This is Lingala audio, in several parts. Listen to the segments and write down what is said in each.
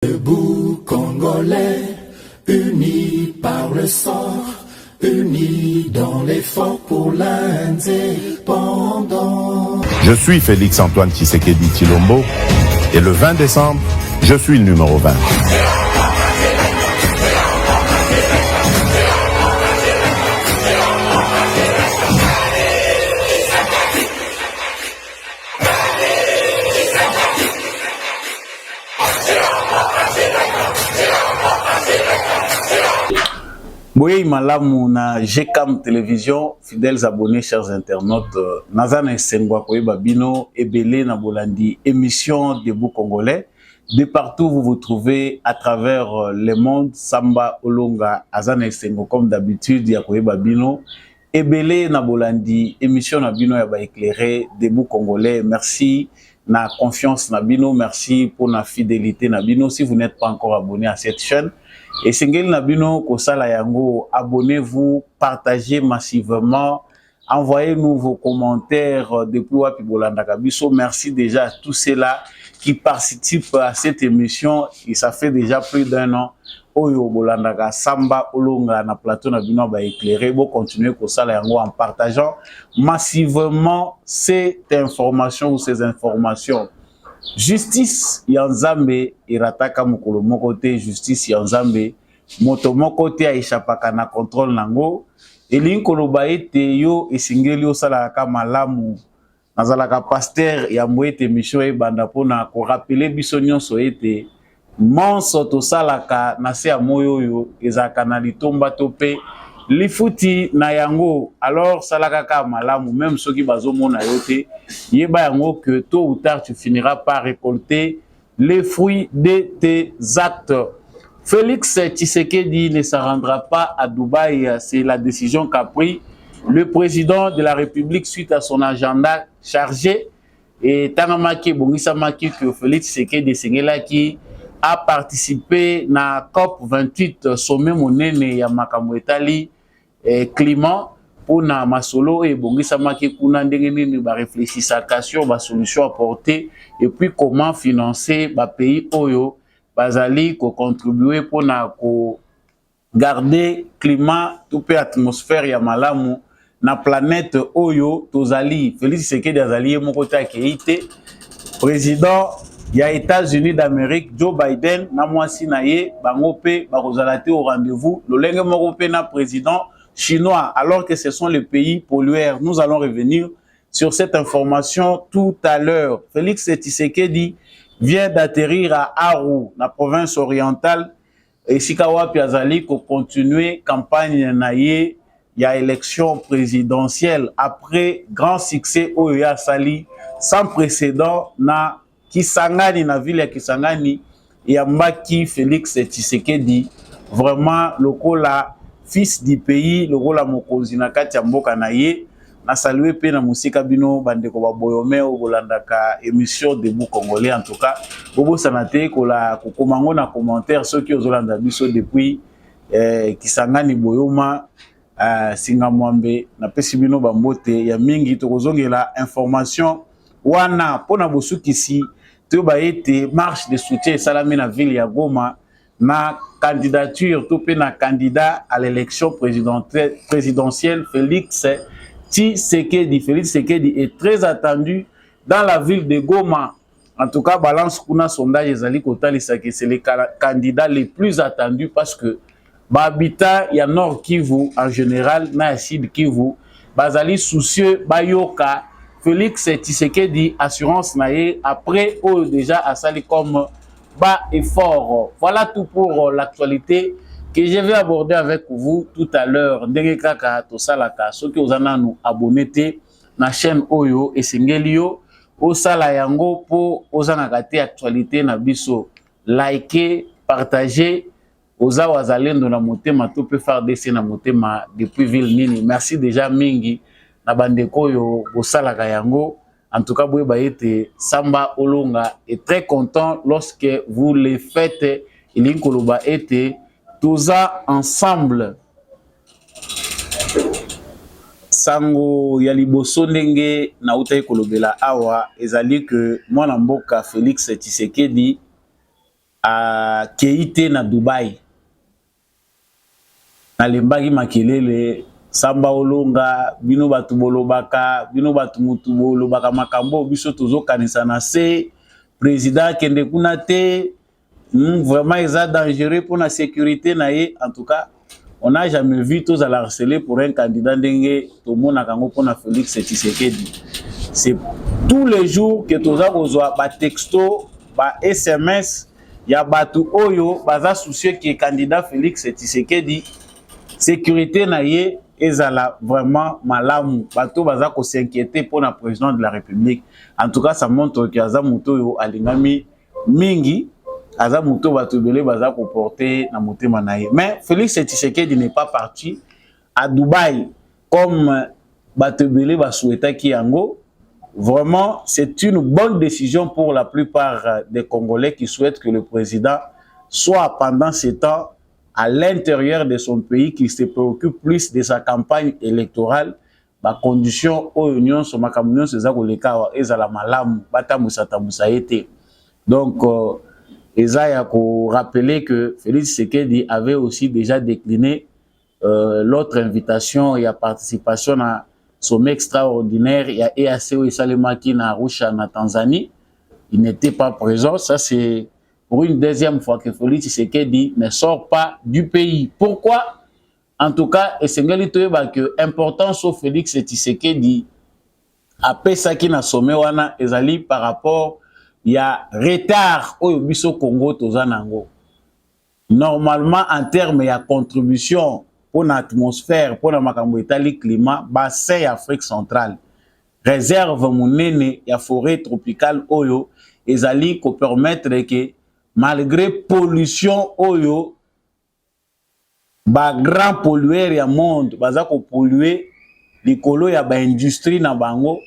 Debout Congolais, unis par le sort, unis dans l'effort pour l'indépendance. Je suis Félix-Antoine Tshisekedi Tshilombo et le 20 décembre, je suis le numéro 20. Boye malamu na GCAM Télévision, fidèles abonnés, chers internautes, Nazana Sengwa Koyeba Bino, Ebele na Bolandi, émission Debout Congolais. De partout vous vous trouvez à travers le monde, Samba Olonga, Azana Sengwa comme d'habitude, ya Koyeba Bino, Ebele na Bolandi, émission na Bino ya ba éclairé, Debout Congolais. Merci na confiance na Bino, merci pour la fidélité na Bino. Si vous n'êtes pas encore abonné à cette chaîne, et Sengel Nabino Kosala Yango, abonnez-vous, partagez massivement, envoyez-nous vos commentaires depuis Wapi Bolanda Kabiso. Merci déjà à tous ceux-là qui participent à cette émission. Et ça fait déjà plus d'un an. Oyo Bolanda Samba Olonga na plateau Nabino ba éclairé. Vous continuez Kosala Yango en partageant massivement cette information ou ces informations. Justice Yanzambe irataka mukolo mokote, justice Yanzambe moto mokote aishapaka na contrôle nango elinkolo baete yo esingeli osalaka malamu nazalaka pasteur ya mwete mission e banda pona ko rappeler biso nyonso ete monso to salaka na se ya moyo yo ezaka na litomba to pe lifuti na yango. Alors salaka ka malamu même ceux qui bazomona yote yeba yango que tôt ou tard tu finiras par récolter les fruits de tes actes. Félix Tshisekedi ne se rendra pas à Dubaï, c'est la décision qu'a pris le président de la République suite à son agenda chargé. Et Tanamaki Bongisamaki que Félix Tshisekedi Sengela qui a participé na COP28 sommet monene ya makambo etali climat pour na masolo et Bongisamaki kuna ndenge nini ba réfléchissaka sur ba solution apportée et puis comment financer ba pays oyo bazali ko contribuer pour na ko garder climat tout pe atmosphère ya malamu na planète oyo tozali. Félix Tshisekedi azali moko ta keite président ya États-Unis d'Amérique Joe Biden na mwasi na ye bango pe bakozala te au rendez-vous lolenge moko pe na président chinois alors que ce sont les pays pollueurs. Nous allons revenir sur cette information tout à l'heure. Félix Tshisekedi vient d'atterrir à Aru, la province orientale, et Sikawa Piazali ko continuer campagne na ye ya élection présidentielle après grand succès au ya Sali sans précédent na Kisangani na ville ya Kisangani ya Mbaki Félix Tshisekedi vraiment lokola fils du pays lokola mokonzi na kati ya mboka na ye na saluer pe na musika bino bandeko ba boyome o bolandaka émission Debout Congolais. En tout cas bobo sanate kola kokomango na commentaire ceux qui ozolanda biso depuis Kisangani boyoma singa mwambe na pesi bino bambote ya mingi tokozongela information wana pona bosukisi to ba ete marche de soutien salami na ville ya Goma na candidature tout pe na candidat à l'élection présidentielle Félix Tshisekedi. Félix Tshisekedi est très attendu dans la ville de Goma. En tout cas, balance kuna sondage ezali kotalisa que c'est le candidat le plus attendu parce que habitat ya Nord Kivu en général na Sud Kivu bazali soucieux bayoka Félix Tshisekedi assurance nae après oh déjà à sali comme bas et fort. Voilà tout pour l'actualité que je vais aborder avec vous tout à l'heure. Ndenge kaka to salaka soki ozana nous abonner na chaîne Oyo et Sengelio o sala yango po ozana kate actualité na biso liker partager oza wazalendo na motema to pe faire dessin na motema depuis ville nini. Merci déjà mingi na bandeko yo bosalaka yango. En tout cas, Samba Olonga est très content lorsque vous les faites. Il y a tous ensemble. Sango Yaliboso Ndenge na utai kolobela awa ezali que mwana mboka Félix Tshisekedi à Keite na Dubaï. Na lembaki makelele samba olonga bino batu bolobaka bino batu mutu bolobaka makambo biso tozo kanisa na se président kende kuna te vraiment eza dangereux pour la sécurité na ye. En tout cas on n'a jamais vu tous à la harceler pour un candidat ndenge to mona kango pour na Félix Tshisekedi. C'est tous les jours que toza kozwa ba texto ba SMS ya batu oyo baza soucieux que candidat Félix Tshisekedi sécurité na ye ezala vraiment malamu bato baza ko s'inquiéter pour la président de la République. En tout cas ça montre que aza muto yo alingami mingi aza muto bato belé baza ko porter na motema na ye. Mais Félix Tshisekedi n'est pas parti à Dubaï comme bato belé ba souhaita ki yango. Vraiment, c'est une bonne décision pour la plupart des Congolais qui souhaitent que le président soit pendant ce temps à l'intérieur de son pays, qu'il se préoccupe plus de sa campagne électorale. La condition aux unions sur ma communion, c'est ça que les cas est à la malam, donc, Esaïa a rappelé que Félix Tshisekedi avait aussi déjà décliné l'autre invitation et la participation à sommet extraordinaire. Il y a EACO et Salemaki na Arusha en Tanzanie. Il n'était pas présent. Ça, c'est pour une deuxième fois que Félix Tshisekedi ne sort pas du pays. Pourquoi? En tout cas, c'est que l'importance de Félix Tshisekedi après ça qui n'a sommet wana ezali par rapport il y a retard au biso Congo tozanango. Normalement en termes il y a contribution pour l'atmosphère, pour la makambo etali climat, bassin Afrique centrale. Réserve monene ya forêt tropicale oyo ezali ko permettre que malgré pollution oyo ba grand pollueur ya monde baza ko polluer likolo ya ba industrie na bango,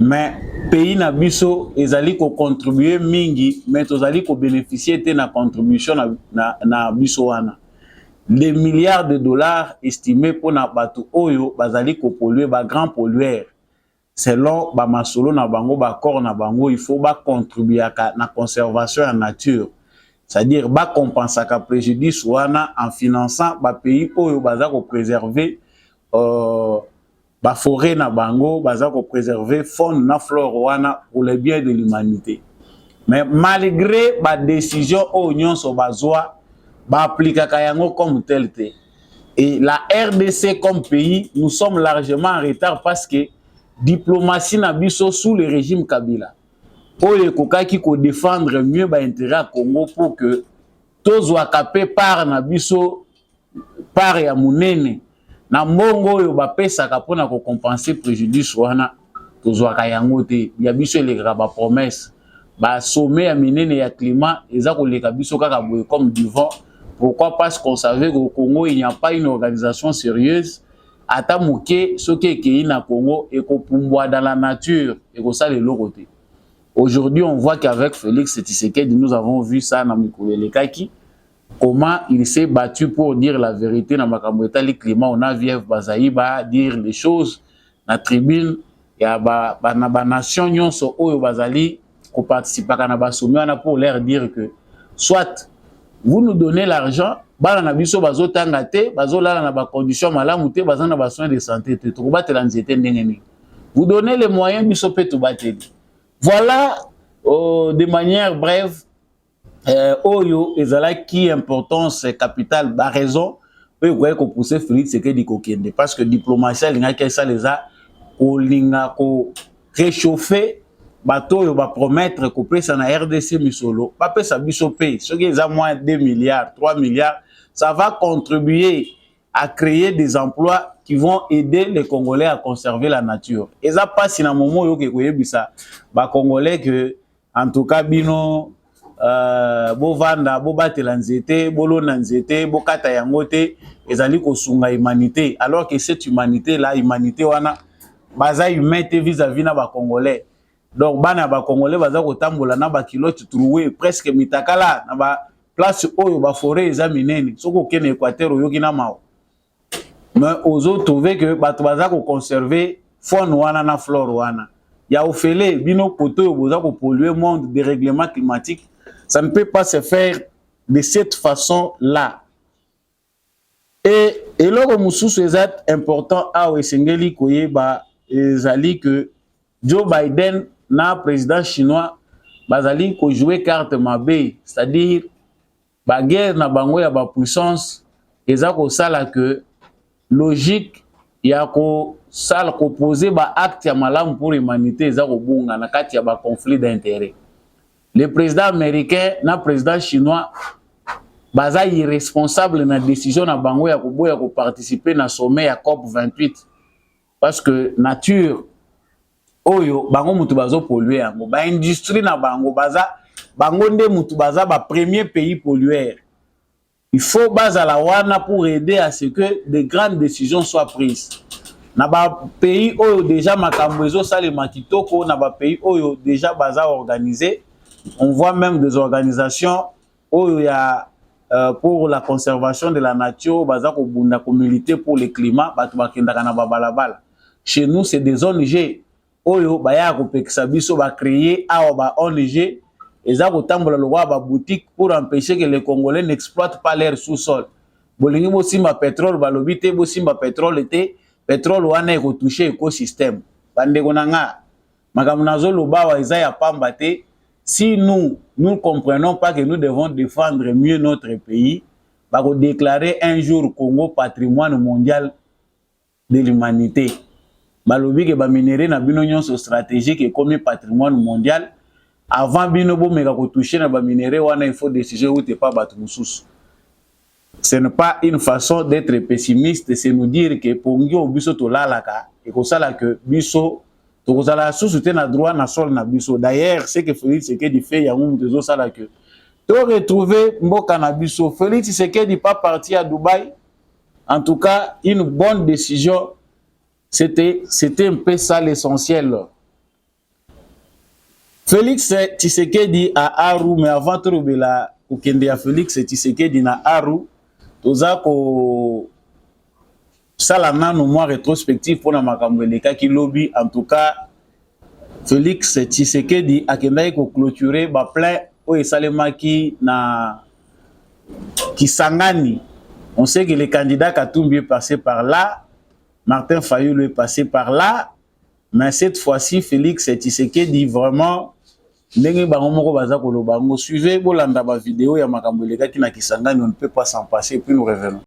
mais pays na biso ezali ko contribuer mingi mais tozali ko bénéficier te na contribution na biso wana. Les milliards de dollars estimés pour na bato oyo bazali ko polluer ba grand pollueur selon ba masolo na bango ba corps na bango il faut ba contribuer à la conservation de la nature, c'est-à-dire ba compenser ka préjudice wana en finançant ba pays oyo baza ko préserver ba forêt na bango baza ko préserver faune na flore wana pour le bien de l'humanité. Mais malgré ba décision oyo so bazwa ba appliquer kayango comme tel te. Et la RDC comme pays, nous sommes largement en retard parce que diplomatie na biso sous le régime Kabila. Oye kokaki ko défendre mieux ba intérêt Congo pour que tozwa kapé par na biso par ya munene na mbongo oyo ba pesa ka pona ko compenser préjudice wana tozwa kayango te ya biso le graba promesse ba sommet ya minene ya climat eza ko leka biso kaka boye comme du vent. Pourquoi? Parce qu'on savait qu'au Congo, il n'y a pas une organisation sérieuse. Ata mouké, ce qui est na Congo, et qu'on peut dans la nature, et qu'on sait le côté. Aujourd'hui, on voit qu'avec Félix Tshisekedi, nous avons vu ça dans Mikolele Kaki, comment il s'est battu pour dire la vérité dans Makamweta, le climat, on a vu Bazaïba dire les choses, la tribune, il y a ba nation, yon so oyo bazali, qu'on participe à Kanaba Soumana pour leur dire que, soit, vous nous donnez l'argent, bana na biso bazo tangate, bazo la na ba condition malamu te, bazana ba soins de santé te, to batela nzete ndenge. Vous donnez les moyens biso pe to bateli. Voilà de manière brève oyo ezala qui importance capitale ba raison pe ko ko pousser Félix Tshisekedi ko kende parce que diplomatie linga ke ça les a ko linga ko réchauffer bato yo ba promettre ko pesa na RDC misolo ba pesa biso pe ce qui est à moins 2 milliards 3 milliards ça va contribuer à créer des emplois qui vont aider les Congolais à conserver la nature. Et ça passe na moment yo ke koyebisa ba Congolais que en tout cas bino bo vanda bo batela nzete bolo na nzete bo kata yango te ezali ko sunga humanité alors que cette humanité là humanité wana baza humain te vis-à-vis na ba Congolais. Donc bana ba Congolais baza ko tambola na ba kilote trouvé presque mitakala na ba place oyo ba forêt eza minene soko kene Équateur oyo kina mao. Mais aux autres trouvé que bato baza ko conserver faune wana na flore wana. Ya ofele bino poto yo boza ko polluer monde dérèglement climatique Ça ne peut pas se faire de cette façon-là. Et là, c'est important à Wesengeli Koyeba ezali que Joe Biden na président chinois bazali ko jouer carte mabe, c'est-à-dire ba guerre na bango ya ba puissance eza ko sala que logique ya ko sala ko poser ba acte ya malamu pour l'humanité eza ko bunga na kati ya ba conflit d'intérêt. Le président américain na président chinois baza irresponsable na décision na bango ya koboya ko participer na sommet ya COP 28 parce que nature oyo bango mutu bazo polluer yango ba industrie na bango baza bango nde mutu baza ba premier pays pollueur. Il faut baza la wana pour aider à ce que de grandes décisions soient prises. Na ba pays oyo déjà makambo ezo salema kitoko na ba pays oyo déjà baza organisé. On voit même des organisations oyo ya pour la conservation de la nature, bazako bunda ko militer pour le climat, batu bakendaka na babalabala. Chez nous, c'est des ONG. Oyo baya ko pekisa biso ba créer awa ba ONG, ezako tambola lo ba boutique pour empêcher que les Congolais n'exploitent pas leur sous-sol. Bolingi bo simba pétrole balobi te bo simba pétrole te, pétrole wana eko toucher écosystème. Bande konanga makambo nazo loba wa eza ya pamba te. Si nous ne comprenons pas que nous devons défendre mieux notre pays, bah, déclarer un jour Congo patrimoine mondial de l'humanité. Bah, le but que bah minerai na bino stratégique et comme patrimoine mondial, avant bino bo mega ko toucher na bah minerai wana il faut décider où t'es pas battu mususu. Ce n'est pas une façon d'être pessimiste, c'est nous dire que pour nous biso to lalaka et que ça là que biso donc vous allez sous-soutenir na droit na sol na biso. D'ailleurs, c'est que Félix Tshisekedi fait ya mou de ça là que tu retrouver mboka na biso. Félix Tshisekedi pas parti à Dubaï. En tout cas, une bonne décision. C'était un peu ça l'essentiel. Félix Tshisekedi à Aru, mais avant de la ukende ya Félix Tshisekedi na Aru, tozako sala nano moi rétrospective pour na makambo eleka ki lobby. En tout cas Félix Tshisekedi akendai ko clôturer ba plein o esalemaki na Kisangani. On sait que le candidat Katumbi est passé par là, Martin Fayulu est passé par là, mais cette fois-ci Félix Tshisekedi vraiment ndenge bango moko baza ko lobango. Suivez bolanda ba vidéo ya makambo eleka ki na Kisangani, on ne peut pas s'en passer, puis nous revenons.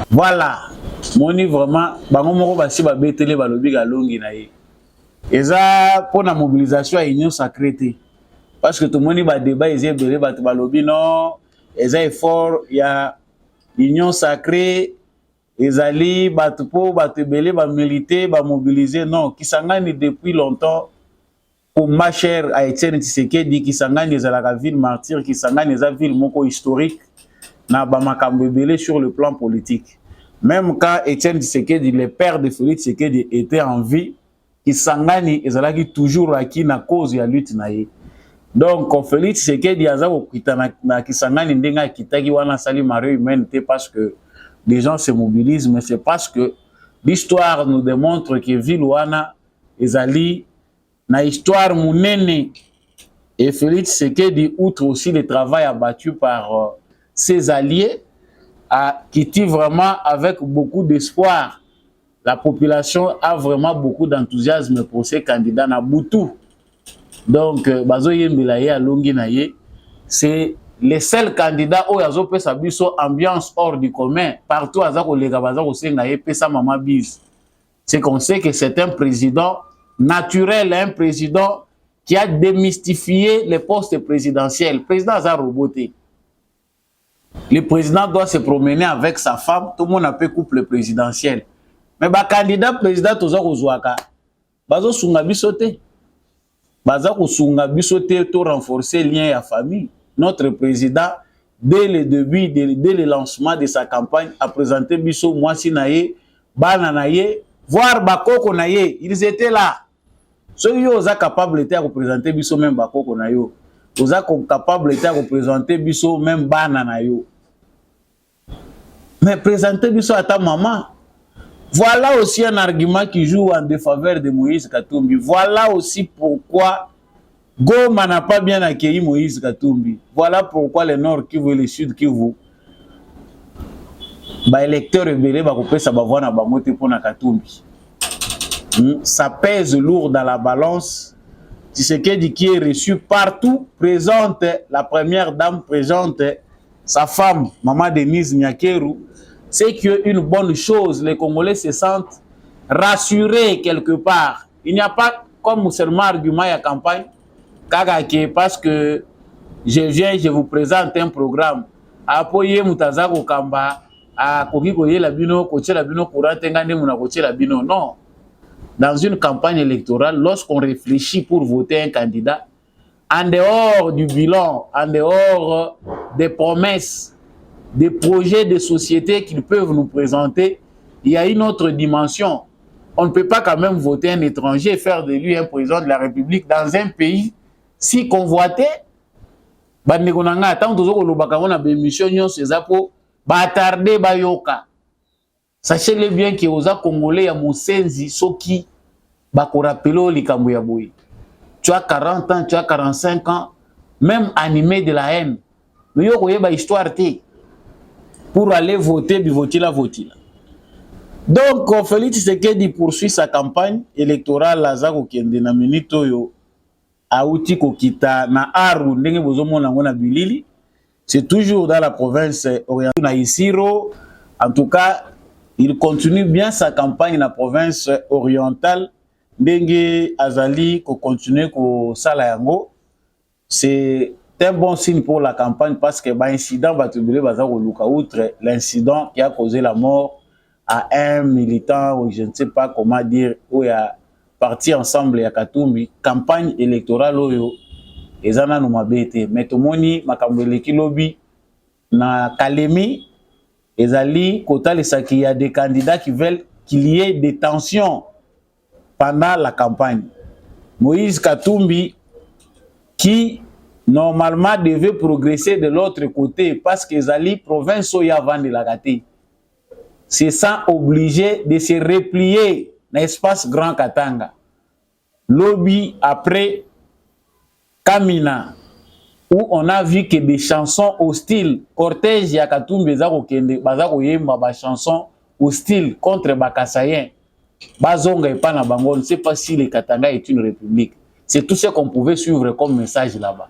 Voilà, moni vraiment bango moko basi ba betele balobi ga longi na ye. Eza pour la mobilisation à union sacrée parce que tout le monde ba débat ils balobi non, eza effort il y a union sacrée ezali bato po bato ebele ba militer ba mobiliser non Kisangani depuis longtemps pour ma chère à Etienne Tshisekedi Kisangani ezalaka ville martyre Kisangani eza ville moko historique na ba makambo ebele sur le plan politique. Même quand Etienne Tshisekedi le père de Félix Tshisekedi était en vie Kisangani ezalaki toujours acquis na cause ya lutte na ye. Donc Félix Tshisekedi aza kokita na Kisangani ndenga akitaki wana sali marée humaine parce que les gens se mobilisent, mais c'est parce que l'histoire nous démontre que ville wana ezali na histoire munene et Félix Tshisekedi outre aussi le travail abattu par ses alliés a quitté vraiment avec beaucoup d'espoir. La population a vraiment beaucoup d'enthousiasme pour ces candidats na Boutou. Donc bazo yembela ye alongi na ye c'est les seuls candidats où yazo pesa biso ambiance hors du commun partout azako lega bazako senga ye pesa mama bis. C'est qu'on sait que c'est un président naturel, un président qui a démystifié les postes présidentiels. Le président a roboté. Le président doit se promener avec sa femme, tout le monde a fait couple présidentiel. Mais ba candidat président tozako zwaka bazo sunga bisote. Bazako sunga bisote to renforcer lien à famille. Notre président, dès le début, dès le lancement de sa campagne, a présenté biso mwasi naye, bana naye, voire bakoko naye. Ils étaient là. Ceux qui sont capables de représenter biso même bakoko naye, ils sont capables de représenter biso même bana naye. Mais présenter biso à ta maman. Voilà aussi un argument qui joue en défaveur de Moïse Katumbi. Voilà aussi pourquoi Goma n'a pas bien accueilli Moïse Katumbi. Voilà pourquoi le Nord Kivu et le Sud Kivu, les électeurs rebelles vont Katumbi. Ça pèse lourd dans la balance. Tshisekedi qui est reçu partout, présente la première dame, présente sa femme, Maman Denise Nyakeru. C'est qu'une bonne chose, les Congolais se sentent rassurés quelque part. Il n'y a pas comme seulement argument à la campagne, parce que je viens, je vous présente un programme. Apoye Mutazako Kamba, à Kokikoye Labino, Koche Labino, Kurantengane Muna Koche Labino. Non. Dans une campagne électorale, lorsqu'on réfléchit pour voter un candidat, en dehors du bilan, en dehors des promesses, des projets de société qu'ils peuvent nous présenter, il y a une autre dimension. On ne peut pas quand même voter un étranger et faire de lui un président de la République dans un pays si convoité. Sachez-le bien que aux Congolais, il y a Moussenzi, Soki, Bakorapelo, Likambuyaboui. Tu as 40 ans, tu as 45 ans, même animé de la haine. Mais il y a une histoire pour aller voter, voter la. Donc, Félix Tshisekedi poursuit sa campagne électorale à Zako Kende na minito yo auti kokita na aru ndenge bozomona ngona bilili. C'est toujours dans la province orientale na Isiro. En tout cas, il continue bien sa campagne dans la province orientale. Ndenge azali ko continue ko sala yango. C'est un bon signe pour la campagne parce que l'incident va te brûler outre l'incident qui a causé la mort à un militant ou je ne sais pas comment dire où il a parti ensemble à Katumbi campagne électorale oyo ezana no mabete mais tomoni makambo eleki lobi na Kalemi ezali kota lesaki il y a des candidats qui veulent qu'il y ait des tensions pendant la campagne. Moïse Katumbi qui normalement devait progresser de l'autre côté parce que Zali province oya vendre la gâté. C'est ça obligé de se replier dans l'espace Grand Katanga. Lobby après Kamina où on a vu que des chansons hostiles, cortège ya Katumbi bazako kende bazako yemba ba chansons hostiles contre Bakasayen. Bazonga et pas na bango, on ne sait pas si le Katanga est une république. C'est tout ce qu'on pouvait suivre comme message là-bas.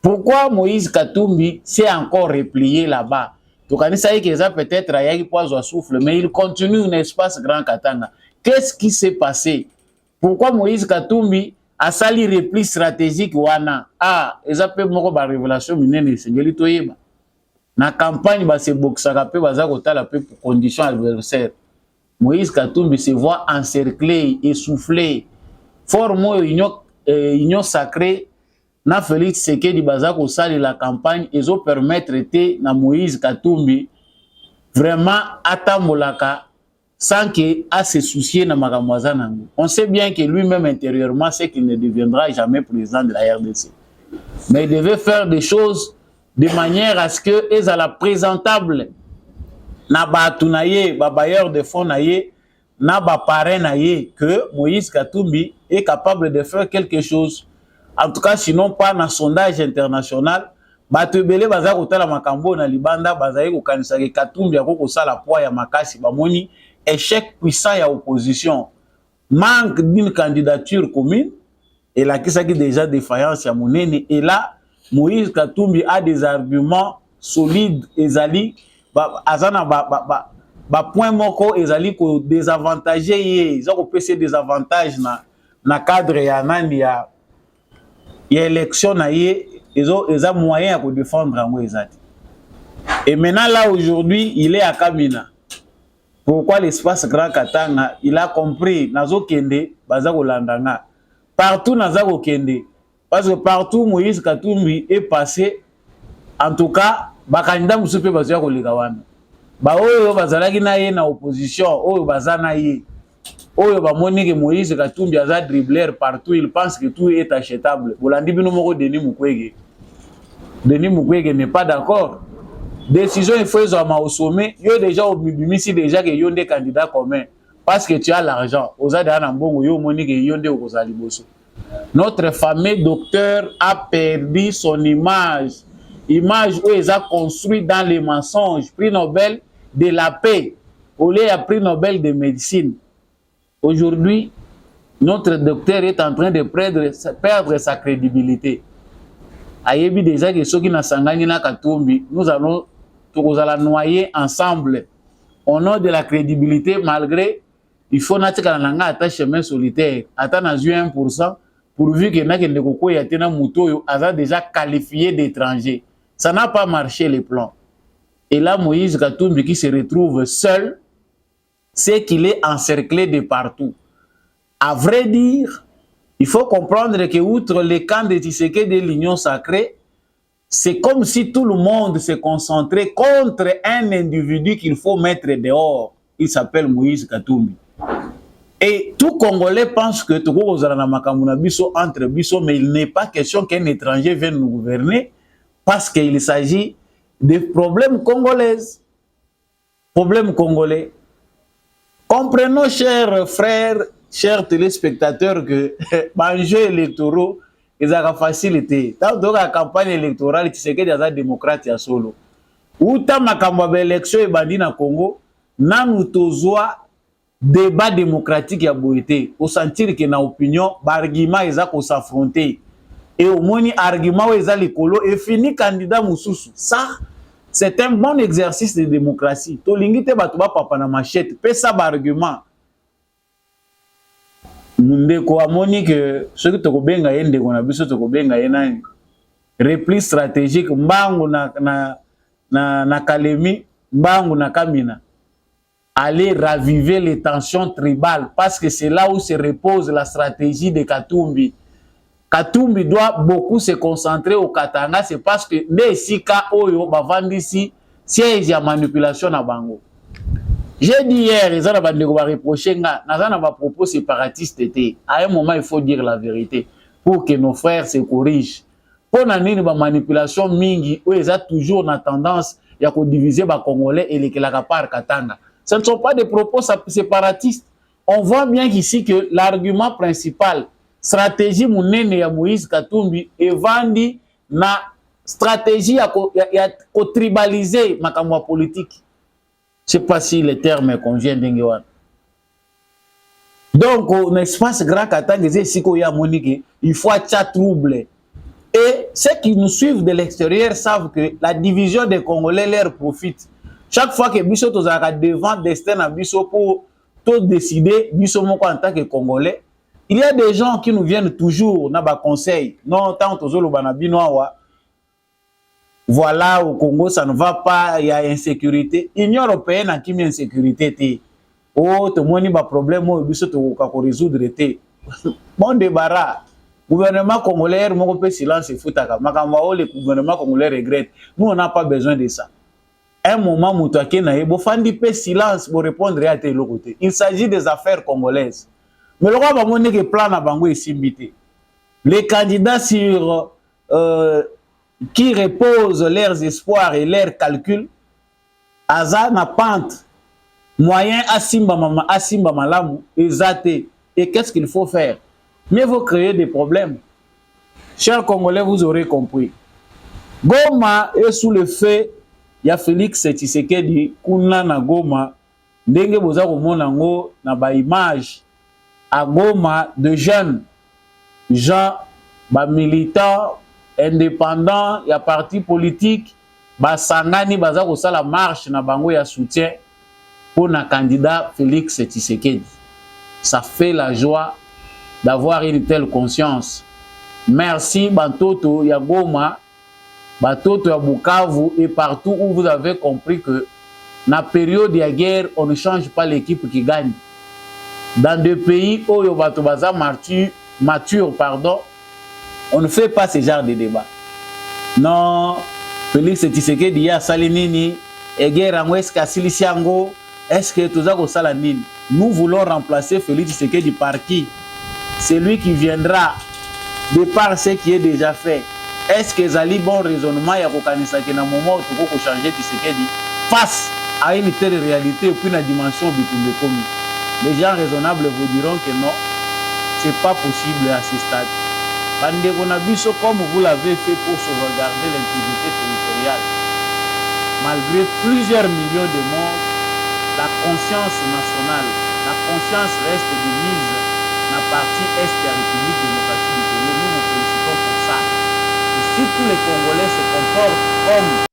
Pourquoi Moïse Katumbi s'est encore replié là-bas? Donc, on sait que ça peut-être un poison à souffle, mais il continue un espace Grand Katanga. Qu'est-ce qui s'est passé? Pourquoi Moïse Katumbi a sali repli stratégique wana? Ah, ils appellent moi par révélation minene, c'est na campagne ba se boxaka pe baza kotala pe pour condition adversaire. Moïse Katumbi se voit encerclé, essoufflé. Forme union sacrée na Félix Tshisekedi baza ko sali la campagne ezo permettre te na Moïse Katumbi vraiment atambolaka sans qu'il a se soucier na makamwaza nango. On sait bien que lui-même intérieurement sait qu'il ne deviendra jamais président de la RDC. Mais il devait faire des choses de manière à ce que ils soient présentables. Na batunaye, ba bailleur de fonds naye, na ba parrain naye, que Moïse Katumbi est capable de faire quelque chose. En tout cas, sinon pas dans sondage international, batu belé baza kotala makambo na libanda bazaye ko kanisa ke Katumbi akoko sala poa ya makasi bamoni échec puissant ya opposition, manque d'une candidature commune et là qui s'agit déjà défaillance ya monene et là Moïse Katumbi a des arguments solides ezali azana ba point moko ezali ko désavantager ye za ko pese des avantages na cadre ya nani ya élection na ye eza moyen à défendre en ezati. Et maintenant là aujourd'hui il est à Kamina. Pourquoi l'espace Grand Katanga il a compris nazo kende baza ko landanga partout naza ko kende parce que partout Moïse Katumbi est passé en tout cas ba candidat musupe bazo ko leka wana ba oyo bazalaki na ye na opposition oyo bazana ye oyo ba moni que Moïse Katumbi aza dribbleur partout il pense que tout est achetable bolandi bino moko Denis Mukwege n'est pas d'accord. Décision il faut au sommet, yo déjà au bimisi déjà que yo des candidats communs parce que tu as l'argent. Ozada na mbongo yo moni que yo ndé okozali boso. Notre fameux docteur a perdu son image où il a construit dans les mensonges, prix Nobel de la paix, au lieu de prix Nobel de médecine. Aujourd'hui, notre docteur est en train de perdre sa crédibilité. Ayebi déjà que ceux qui n'a sangani na Katumbi, nous allons la noyer ensemble au nom de la crédibilité malgré il faut natika na nga ata chemin solitaire ata na 1% pourvu que na kende koko ya tena mutoyo a déjà qualifié d'étranger. Ça n'a pas marché les plans. Et là Moïse Katumbi qui se retrouve seul, c'est qu'il est encerclé de partout. À vrai dire, il faut comprendre que outre les camps de Tshisekedi de l'Union sacrée, c'est comme si tout le monde se concentrait contre un individu qu'il faut mettre dehors. Il s'appelle Moïse Katumbi. Et tout Congolais pense que tout entre biso, mais il n'est pas question qu'un étranger vienne nous gouverner parce qu'il s'agit de problèmes congolais. Problèmes congolais. Comprenons, chers frères, chers téléspectateurs, que l'enjeu électoral ils ont facilité. Dans la campagne électorale, tu sais que des démocrates à solo. Ou ta makambo élection et bandi na Congo, na nous tozoa débat démocratique ya boité. Au sentir que na opinion, argument ils ont s'affronter. Et au moins argument ils ont l'écolo et fini candidat mususu. Ça, c'est un bon exercice de démocratie. To lingite batuba papa na machette, pe ça argument. Ndeko amoni que ce que toko benga yende kona biso toko benga yenani repli stratégique mbangu na Kalemi mbangu na Kamina aller raviver les tensions tribales parce que c'est là où se repose la stratégie de Katumbi. Katumbi doit beaucoup se concentrer au Katanga, c'est parce que les sika oyo bavandisi siège ya manipulation na bango. J'ai dit hier, ils ont reproché na propos séparatistes. À un moment, il faut dire la vérité pour que nos frères se corrigent. Pour une manipulation mingi, où ils ont toujours la tendance à diviser les Congolais et les par Katanga. Ce ne sont pas des propos séparatistes. On voit bien ici que l'argument principal, stratégie mounene ya Moïse Katumbi, est vendu na stratégie à tribaliser ma politique. Je ne sais pas si les termes conviennent d'Ingewan. Donc, on espace grand Katanga, il faut être trouble. Et ceux qui nous suivent de l'extérieur savent que la division des Congolais leur profite. Chaque fois que Bissot a devant destin à Bissot pour tout décider, Bissot en tant que Congolais, il y a des gens qui nous viennent toujours dans le conseil. Non, tant que voilà, au Congo, ça ne va pas, il y a insécurité. L'Union européenne a qui mis insécurité. Oh, tout le monde a un problème, il faut résoudre. Bon débarras. Le gouvernement congolais, on peut silence et foutre. Le gouvernement congolais regrette. Nous, on n'a pas besoin de ça. Un moment, Moutouaké n'a pas de silence pour répondre à tes côté. Il s'agit des affaires congolaises. Mais le roi va montrer que plan à Bango est simité. Les candidats sur qui reposent leurs espoirs et leurs calculs, Aza na pente, moyen Asimba Malamu, Ezate. Et qu'est-ce qu'il faut faire? Mais vous créez des problèmes. Chers Congolais, vous aurez compris. Goma est sous le fait, il y a Félix Tshisekedi, Kuna na Goma, ndenge boza komona ngo na ba image à Goma de jeunes gens, ba militants indépendants, il y a parti politique, ba sangani baza ko sala marche na bango ya soutien pour na candidat Félix Tshisekedi. Ça fait la joie d'avoir une telle conscience. Merci Bantoto ya Goma, Bantoto ya Bukavu et partout où vous avez compris que na période de guerre, on ne change pas l'équipe qui gagne. Dans des pays où il y a mature, on ne fait pas ce genre de débat. Non, Félix Tshisekedi ya salinini, et guerre en ouest Kassilisiango, est-ce que tout ça sala nini? Nous voulons remplacer Félix Tshisekedi par qui? C'est lui qui viendra de par ce qui est déjà fait. Est-ce que Zali bon raisonnement ya kokanisa ke na moment où tu peux changer Tshisekedi face à une telle réalité et puis la dimension bitumbe komi? Les gens raisonnables vous diront que non, c'est pas possible à ce stade. Bandeko na biso, comme vous l'avez fait pour sauvegarder l'intégrité territoriale, malgré plusieurs millions de morts, la conscience nationale, la conscience reste de mise dans la partie est de la République démocratique du Congo. Nous nous félicitons pour ça. Et si tous les Congolais se comportent comme